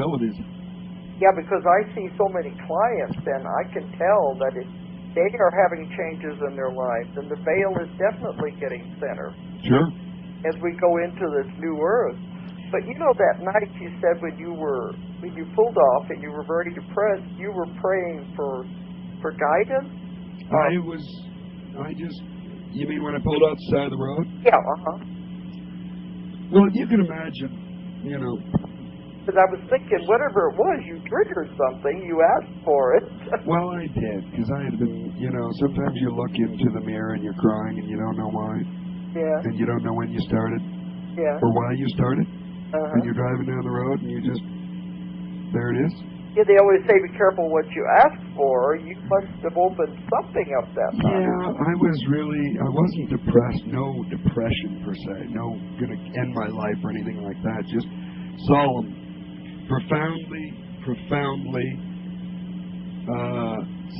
possibilities. Yeah, because I see so many clients, and I can tell that they are having changes in their lives, and the veil is definitely getting thinner. Sure. As we go into this new earth. But you know, that night you said when you pulled off and you were very depressed, you were praying for guidance? You mean when I pulled off the side of the road? Yeah, Well, you can imagine, Because I was thinking, whatever it was, you triggered something, you asked for it. Well, I did, because I had been, sometimes you look into the mirror and you're crying and you don't know why. Yeah. And you don't know when you started. Yeah. Or why you started. And you're driving down the road and there it is. Yeah, they always say be careful what you ask for. You must have opened something up that time. Yeah, I wasn't depressed. No depression per se. No going to end my life or anything like that. Just solemn. Profoundly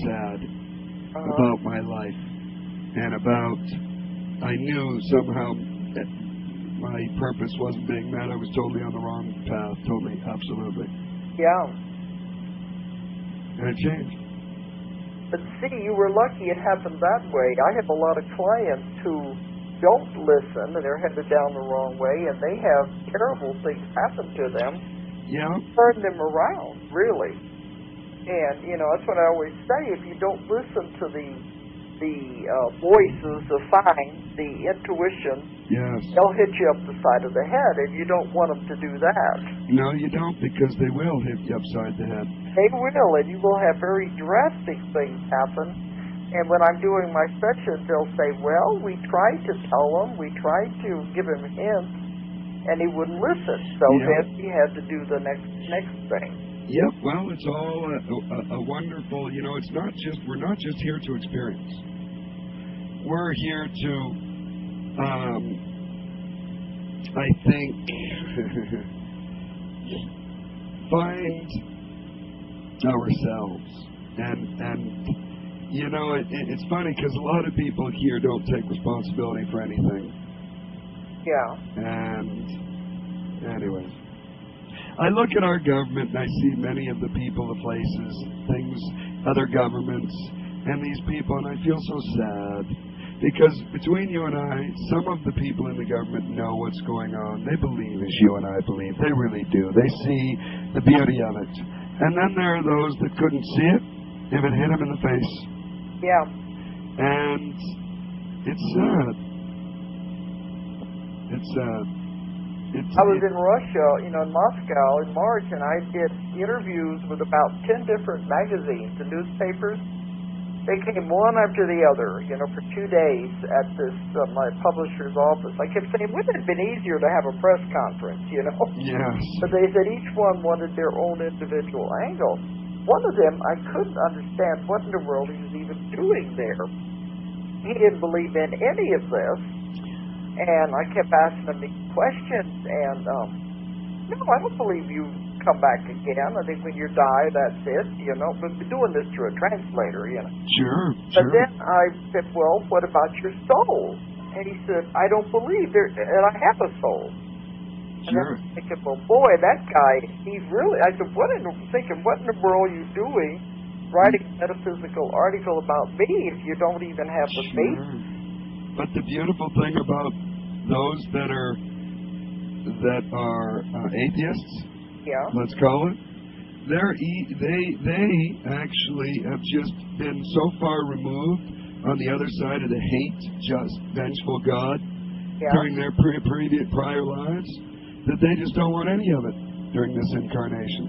sad about my life. And I knew somehow that my purpose wasn't being met. I was totally on the wrong path. Totally, absolutely. Yeah. And it changed. But see, you were lucky it happened that way. I have a lot of clients who don't listen, and they're headed down the wrong way, and they have terrible things happen to them. Yeah. Turn them around, really. And, that's what I always say. If you don't listen to the voices, the signs, the intuition, yes, they'll hit you up the side of the head, and you don't want them to do that. No, you don't, because they will hit you upside the head. They will, and you will have very drastic things happen. And when I'm doing my sessions, they'll say, well, we tried to tell him, we tried to give him hints, and he wouldn't listen. So then he had to do the next thing. Yep, well, it's all a wonderful, we're not just here to experience. We're here to, I think, find ourselves. And it's funny because a lot of people here don't take responsibility for anything. Yeah. And, anyways. I look at our government and I see many of the people, the places, things, other governments, and these people, and I feel so sad. Because between you and I, some of the people in the government know what's going on. They believe as you and I believe. They really do. They see the beauty of it. And then there are those that couldn't see it if it hit them in the face. Yeah. And it's sad. It's sad. I was in Russia, in Moscow in March, and I did interviews with about 10 different magazines and newspapers. They came one after the other, for 2 days at this my publisher's office. I kept saying, wouldn't it have been easier to have a press conference, Yes. But they said each one wanted their own individual angle. One of them, I couldn't understand what in the world he was even doing there. He didn't believe in any of this. And I kept asking him these questions, and no, I don't believe you come back again. I think when you die, that's it, But we're doing this through a translator, Sure. But then I said, well, what about your soul? And he said, I don't believe that I have a soul. And I was thinking, well, boy, that guy, he's really, I said, what in the world are you doing writing a metaphysical article about me if you don't even have the faith? But the beautiful thing about those that are atheists, let's call it, they actually have just been so far removed on the other side of the hate, just vengeful God during their prior lives that they just don't want any of it during this incarnation.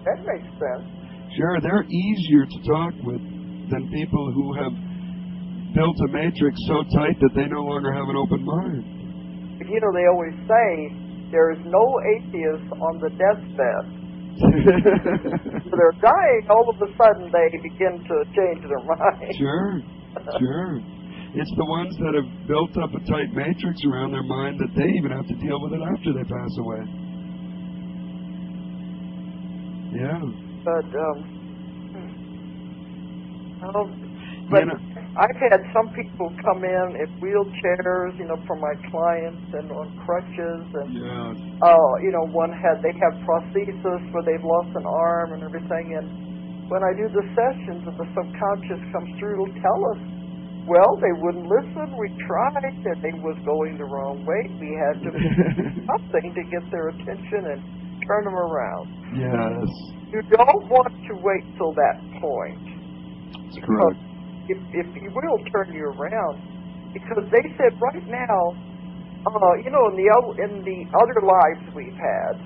That makes sense. Sure, they're easier to talk with than people who have built a matrix so tight that they no longer have an open mind. But they always say there is no atheist on the deathbed. So they're dying, all of a sudden they begin to change their mind. Sure. It's the ones that have built up a tight matrix around their mind that they even have to deal with it after they pass away. Yeah. But I've had some people come in wheelchairs, for my clients, and on crutches, and they have prosthesis where they've lost an arm and everything. And when I do the sessions, and the subconscious comes through, it'll tell us, well, they wouldn't listen. We tried, and they was going the wrong way. We had to do something to get their attention and turn them around. Yes. You don't want to wait till that point. That's correct. If you will, turn you around, because they said right now, in the other lives we've had,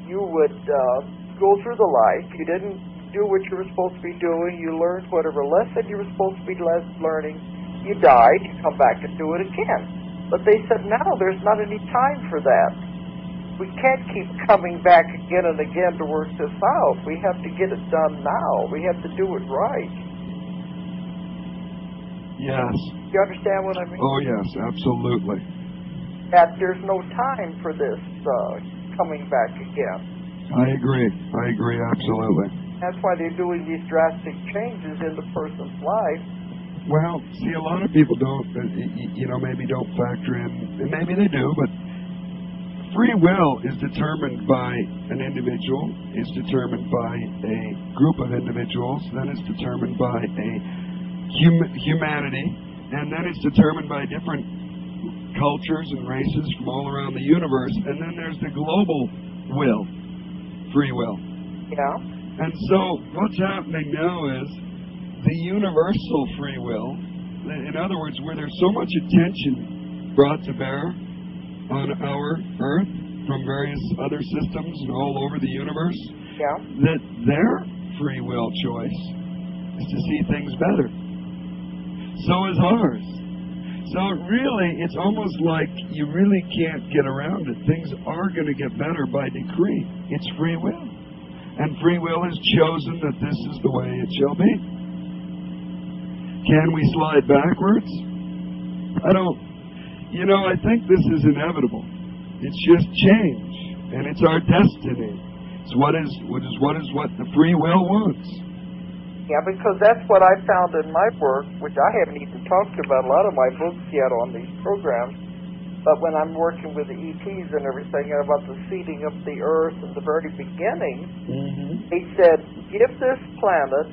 you would go through the life. You didn't do what you were supposed to be doing. You learned whatever lesson you were supposed to be learning. You died. You come back and do it again. But they said now there's not any time for that. We can't keep coming back again and again to work this out. We have to get it done now. We have to do it right. Yes. You understand what I mean? Oh, yes, absolutely. That there's no time for this coming back again. I agree, absolutely. That's why they're doing these drastic changes in the person's life. Well, see, a lot of people don't, maybe don't factor in, and maybe they do, but free will is determined by an individual, it's determined by a group of individuals, then it's determined by a humanity, and then it's determined by different cultures and races from all around the universe, and then there's the global will, free will. Yeah. And so what's happening now is the universal free will, in other words, where there's so much attention brought to bear on our Earth from various other systems and all over the universe, that their free will choice is to see things better. So is ours. So really, it's almost like you really can't get around it. Things are going to get better by decree. It's free will. And free will has chosen that this is the way it shall be. Can we slide backwards? I think this is inevitable. It's just change. And it's our destiny. It's what the free will wants. Yeah, because that's what I found in my work, which I haven't even talked about a lot of my books yet on these programs, but when I'm working with the ETs and everything about the seeding of the earth in the very beginning, they said, give this planet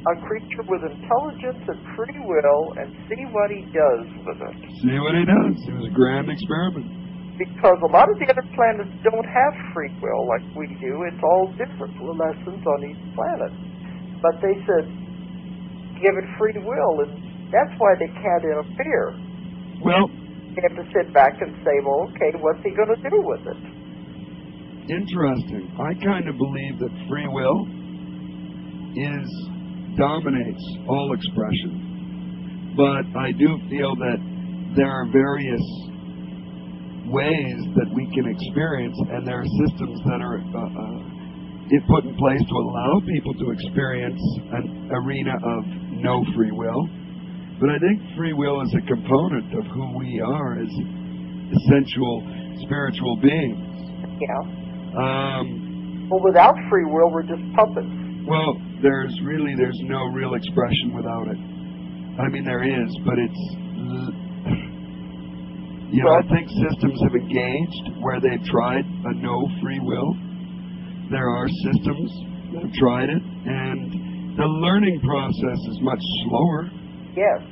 a creature with intelligence and free will and see what he does with it. See what he does. It was a grand experiment. Because a lot of the other planets don't have free will like we do. It's all different lessons on each planet. But they said, give it free will, and that's why they can't interfere. Well, they have to sit back and say, well, okay, what's he going to do with it? Interesting. I kind of believe that free will dominates all expression. But I do feel that there are various ways that we can experience, and there are systems that are put in place to allow people to experience an arena of no free will. But I think free will is a component of who we are as essential spiritual beings. Yeah. Well, without free will, we're just puppets. Well, there's no real expression without it. I mean, there is, but it's... I think systems have engaged where they've tried a no free will. There are systems that have tried it, and the learning process is much slower. Yes.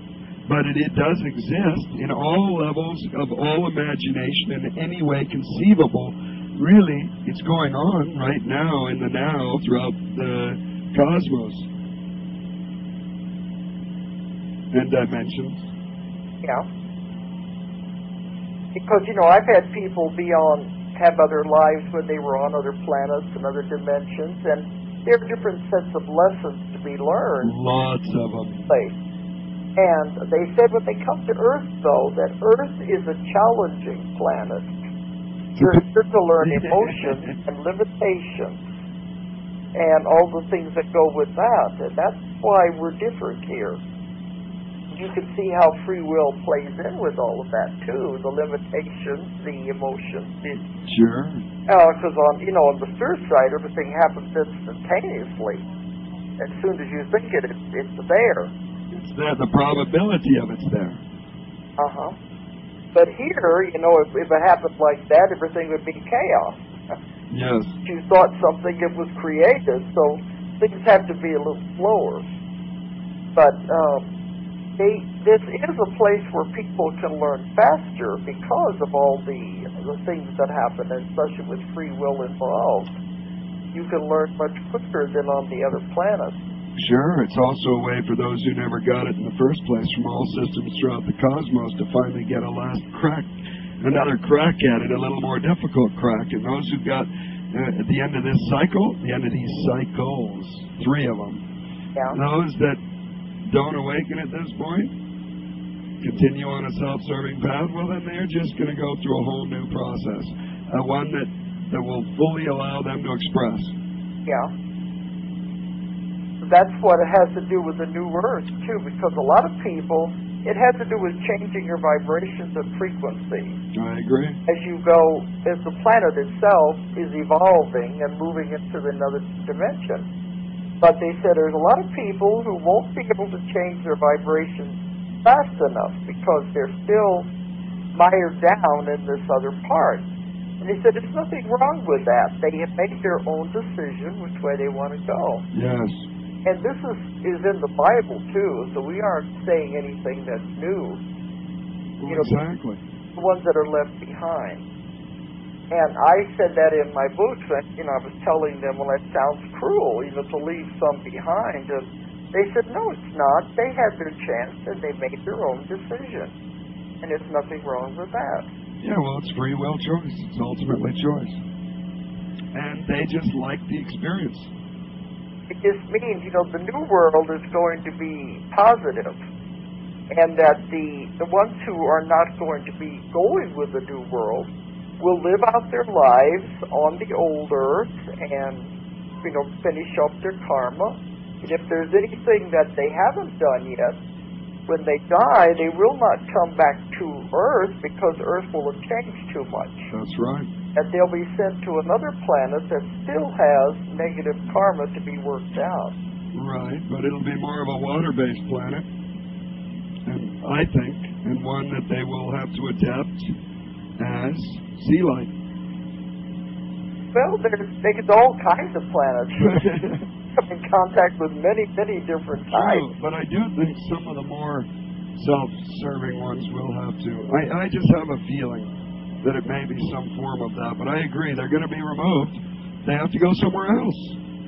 But it does exist in all levels of all imagination in any way conceivable. Really, it's going on right now in the now throughout the cosmos and dimensions. Yeah. Because, I've had people have other lives when they were on other planets and other dimensions, and there are different sets of lessons to be learned. Lots of them. And they said when they come to Earth, though, that Earth is a challenging planet. You're here to learn emotions and limitations and all the things that go with that. And that's why we're different here. You can see how free will plays in with all of that, too. The limitations, the emotions. Sure. Because on the spirit side, everything happens instantaneously. As soon as you think it, it's there. It's there. The probability of it's there. Uh-huh. But here, if it happened like that, everything would be chaos. Yes. You thought something that was created, so things have to be a little slower. But this is a place where people can learn faster because of all the things that happen, especially with free will involved. You can learn much quicker than on the other planets. Sure, it's also a way for those who never got it in the first place from all systems throughout the cosmos to finally get a last crack, another crack at it, a little more difficult crack. And those who got at the end of this cycle, the end of these cycles, 3 of them, those that don't awaken at this point, continue on a self-serving path, well then they're just going to go through a whole new process, one that will fully allow them to express. Yeah. That's what it has to do with the new earth, too, because a lot of people, it has to do with changing your vibrations and frequency. I agree. As the planet itself is evolving and moving into another dimension. But they said there's a lot of people who won't be able to change their vibrations fast enough because they're still mired down in this other part. And he said there's nothing wrong with that. They have made their own decision which way they want to go. Yes. And this is in the Bible, too, so we aren't saying anything that's new. Exactly. The ones that are left behind. And I said that in my books, and I was telling them, well, that sounds cruel, to leave some behind. And they said, no, it's not. They had their chance, and they made their own decision. And there's nothing wrong with that. Yeah, well, it's free will choice. It's ultimately choice. And they just like the experience. It just means, the new world is going to be positive, and that the ones who are not going to be going with the new world will live out their lives on the old earth and, finish up their karma. And if there's anything that they haven't done yet, when they die, they will not come back to Earth because Earth will have changed too much. That's right. And they'll be sent to another planet that still has negative karma to be worked out. Right, but it'll be more of a water-based planet, and I think, and one that they will have to adapt as sea life. Well, there's all kinds of planets. Come in contact with many, many different types. True, but I do think some of the more self-serving ones will have to. I just have a feeling that it may be some form of that, but I agree, they're going to be removed. They have to go somewhere else.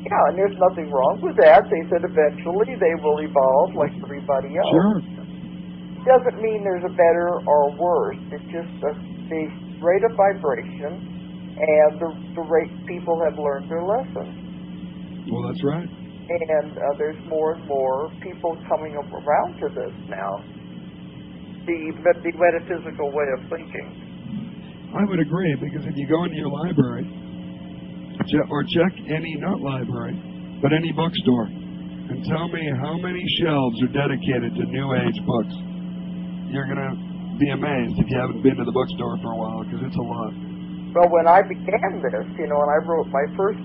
Yeah, and there's nothing wrong with that. They said eventually they will evolve like everybody else. Sure. It doesn't mean there's a better or worse. It's just the rate of vibration and the rate people have learned their lessons. Well, that's right. And there's more and more people coming around to this now. The metaphysical way of thinking. I would agree, because if you go into your library, or check any, not library, but any bookstore, and tell me how many shelves are dedicated to New Age books, you're going to be amazed if you haven't been to the bookstore for a while, because it's a lot. Well, when I began this, and I wrote my first